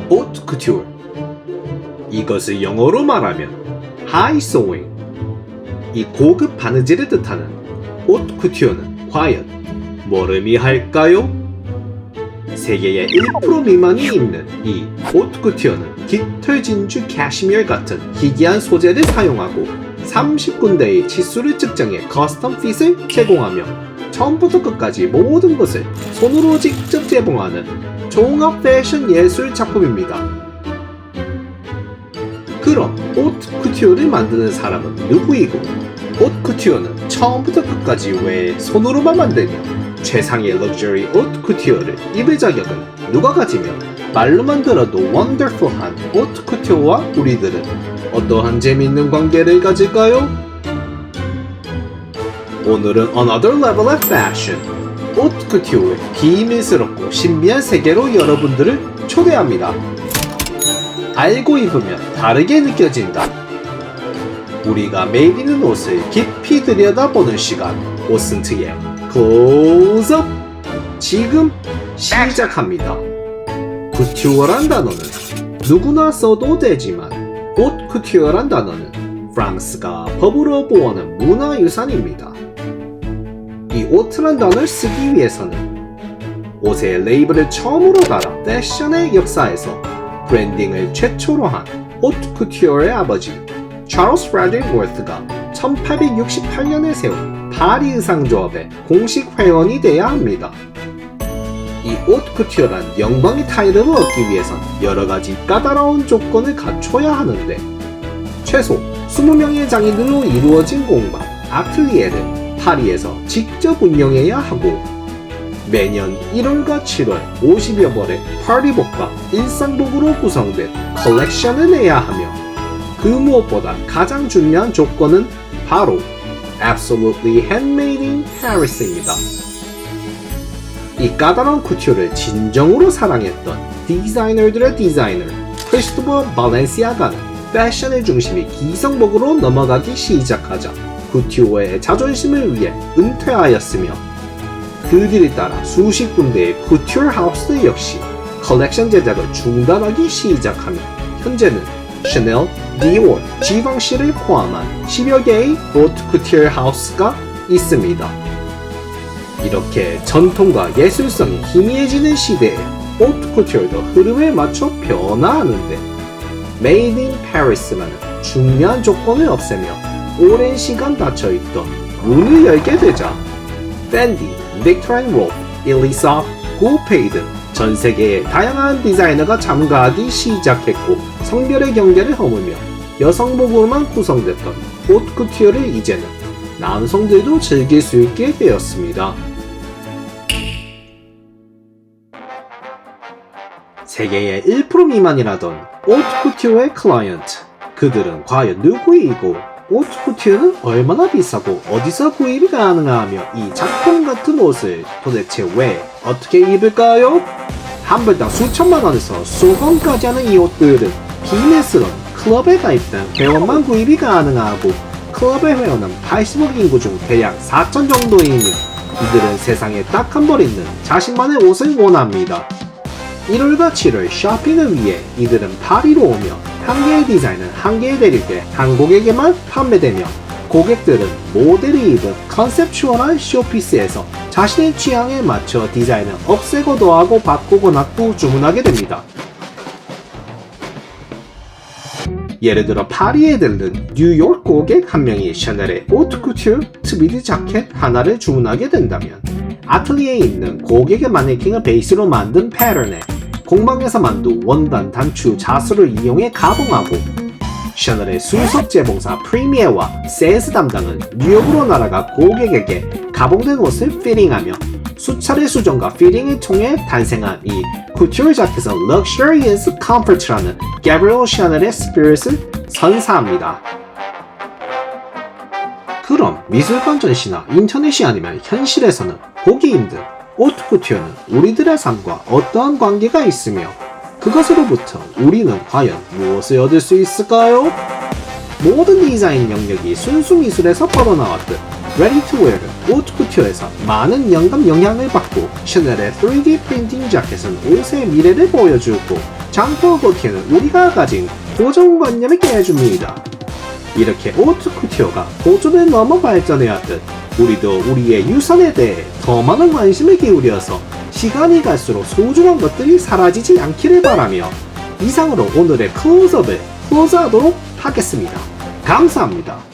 Haute couture. 이것을 영어로 말하면 high sewing. 이 고급 바느질을 뜻하는 haute couture는 과연 뭘 의미할까요? 세계의 1% 미만이 입는 이 haute couture는 깃털 진주 캐시미어 같은 희귀한 소재를 사용하고 30군데의 치수를 측정해 커스텀 핏을 제공하며 처음부터 끝까지 모든 것을 손으로 직접 제봉하는 종합 패션 예술 작품입니다. 그럼 haute couture를 만드는 사람은 누구이고 haute couture는 처음부터 끝까지 왜 손으로만 만들며 최상의 럭셔리 haute couture를 입을 자격은 누가 가지며 말로만 들어도 wonderful한 haute couture와 우리들은 어떠한 재미있는 관계를 가질까요? 오늘은 another level of fashion haute couture의 비밀스럽고 신비한 세계로 여러분들을 초대합니다. 알고 입으면 다르게 느껴진다. 우리가 매일 입는 옷을 깊이 들여다보는 시간, 오슨트의 클로즈업 지금 시작합니다. couture란 단어는 누구나 써도 되지만 haute couture란 단어는 프랑스가 법으로 보호하는 문화유산입니다. 이 haut란 단어를 쓰기 위해서는 옷에 레이블을 처음으로 달아 패션의 역사에서 브랜딩을 최초로 한 haute couture의 아버지 찰스 프레드릭 워스가 1868년에 세운 파리 의상조합의 공식 회원이 돼야 합니다. 이 haute couture란 영광의 타이틀을 얻기 위해선 여러가지 까다로운 조건을 갖춰야 하는데 최소 20명의 장인들로 이루어진 공방 아틀리에를 파리에서 직접 운영해야 하고 매년 1월과 7월 50여 벌의 파티복과 일상복으로 구성된 컬렉션을 내야 하며 그 무엇보다 가장 중요한 조건은 바로 Absolutely Handmade in Paris입니다. 이 까다로운 쿠튜르를 진정으로 사랑했던 디자이너들의 디자이너 크리스토퍼 발렌시아가는 패션의 중심이 기성복으로 넘어가기 시작하자 쿠튜어의 자존심을 위해 은퇴하였으며 그들에 따라 수십 군데의 쿠튜어 하우스 역시 컬렉션 제작을 중단하기 시작하며 현재는 샤넬, 디올, 지방시를 포함한 10여 개의 haute couture 하우스가 있습니다. 이렇게 전통과 예술성이 희미해지는 시대에 haute couture도 흐름에 맞춰 변화하는데 Made in Paris라는 중요한 조건을 없애며 오랜 시간 닫혀있던 문을 열게 되자 펜디, 빅토르 앤 롤프, 일리사, 구페이 등 전 세계의 다양한 디자이너가 참가하기 시작했고 성별의 경계를 허물며 여성복으로만 구성됐던 haute couture를 이제는 남성들도 즐길 수 있게 되었습니다. 세계의 1% 미만이라던 haute couture의 클라이언트 그들은 과연 누구이고 haute couture는 얼마나 비싸고 어디서 구입이 가능하며 이 작품 같은 옷을 도대체 왜 어떻게 입을까요? 한 벌당 수천만 원에서 수억원까지 하는 이 옷들은 비밀스러운 클럽에 가입된 회원만 구입이 가능하고 클럽의 회원은 80억 인구 중 대략 4천 정도이며 이들은 세상에 딱 한 벌 있는 자신만의 옷을 원합니다. 1월과 7월 쇼핑을 위해 이들은 파리로 오며 한 개의 디자인은 한 개의 대륙에 한 고객에만 판매되며 고객들은 모델이 입은 컨셉추얼한 쇼피스에서 자신의 취향에 맞춰 디자인을 없애고 더하고 바꾸거나 또 주문하게 됩니다. 예를 들어 파리에 들른 뉴욕 고객 한 명이 샤넬의 haute couture 트위드 자켓 하나를 주문하게 된다면 아틀리에에 있는 고객의 마네킹을 베이스로 만든 패턴에 공방에서 만든 원단 단추 자수를 이용해 가봉하고 샤넬의 수석 재봉사 프리미에와 세일즈 담당은 뉴욕으로 날아가 고객에게 가봉된 옷을 피팅하며 수차례 수정과 피팅을 통해 탄생한 이 couture 자켓은 luxurious comfort라는 가브리엘 샤넬의 스피릿을 선사합니다. 그럼 미술관 전시나 인터넷이 아니면 현실에서는 보기 힘든 haute couture는 우리들의 삶과 어떠한 관계가 있으며 그것으로부터 우리는 과연 무엇을 얻을 수 있을까요? 모든 디자인 영역이 순수 미술에서 뻗어나왔듯 Ready to Wear은 오트쿠티오에서 많은 영향을 받고 샤넬의 3D 프린팅 자켓은 옷의 미래를 보여주고 장터 고티는 우리가 가진 고정관념을 깨줍니다. 이렇게 오트쿠티오가 고전을 넘어 발전해왔듯 우리도 우리의 유산에 대해 더 많은 관심을 기울여서 시간이 갈수록 소중한 것들이 사라지지 않기를 바라며 이상으로 오늘의 클로즈업을 클로즈하도록 하겠습니다. 감사합니다.